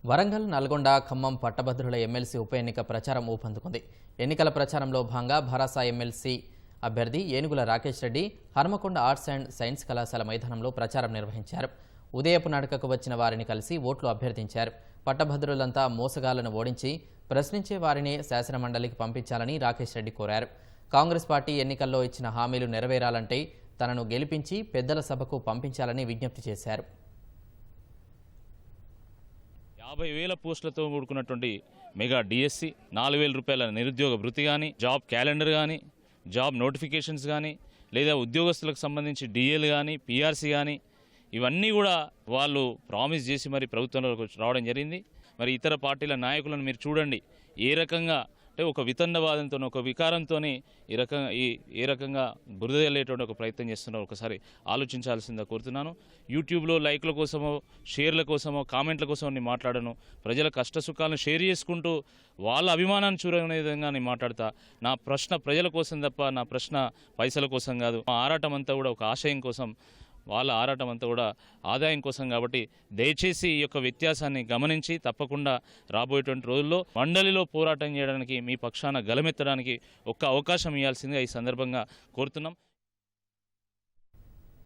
వరంగల్, నల్గొండ, ఖమ్మం పట్టభద్రుల ఎమ్మెల్సీ ఉప ఎన్నిక ప్రచారం ఊపందుకుంది. ఎన్నికల ప్రచారంలో భాగంగా భరాసా ఎమ్మెల్సీ అభ్యర్థి ఏనుగుల Rakesh Reddy Hanamkonda arts and science కళాశాల మైదానంలో ప్రచారం నిర్వహించారు. ఉదయపు నడకకు వచ్చిన వారిని కలిసి ఓట్లు అభ్యర్థించారు. పట్టభద్రులంతా మోసగాళ్లను ఓడించి ప్రశ్నించే వారిని శాసనమండలికి పంపించాలని రాకేష్ రెడ్డి కోరారు. కాంగ్రెస్ పార్టీ ఎన్నికల్లో ఇచ్చిన హామీలు నెరవేరాలంటే తనను గెలిపించి పెద్దల సభకు పంపించాలని విజ్ఞప్తి చేశారు. 50,000 పోస్టులతో కూడుకున్నటువంటి మెగా డిఎస్సి, 4,000 రూపాయల నిరుద్యోగ భృతి కానీ, జాబ్ క్యాలెండర్ కానీ, జాబ్ నోటిఫికేషన్స్ కానీ, లేదా ఉద్యోగస్తులకు సంబంధించి డిఎల్ కానీ, పిఆర్సీ కానీ, ఇవన్నీ కూడా వాళ్ళు ప్రామిస్ చేసి మరి ప్రభుత్వంలోకి రావడం జరిగింది. మరి ఇతర పార్టీల నాయకులను మీరు చూడండి, ఏ రకంగా అంటే ఒక వితండవాదంతో, ఒక వికారంతో ఏ రకంగా బురద వెళ్ళేటువంటి ఒక ప్రయత్నం చేస్తున్నారో ఒకసారి ఆలోచించాల్సిందిగా కోరుతున్నాను. యూట్యూబ్లో లైక్ల కోసమో, షేర్ల కోసమో, కామెంట్ల కోసమో నేను మాట్లాడను. ప్రజల కష్టసుఖాలను షేర్ చేసుకుంటూ వాళ్ళ అభిమానాన్ని చూరనే విధంగా నేను మాట్లాడతా. నా ప్రశ్న ప్రజల కోసం తప్ప నా ప్రశ్న పైసల కోసం కాదు. మా ఆరాటం అంతా కూడా ఒక ఆశయం కోసం, వాళ్ళ ఆరాటం అంతా కూడా ఆదాయం కోసం. కాబట్టి దయచేసి ఈ యొక్క వ్యత్యాసాన్ని గమనించి తప్పకుండా రాబోయేటువంటి రోజుల్లో మండలిలో పోరాటం చేయడానికి, మీ పక్షాన గలమెత్తడానికి ఒక్క అవకాశం ఇవ్వాల్సిందిగా ఈ సందర్భంగా కోరుతున్నాం.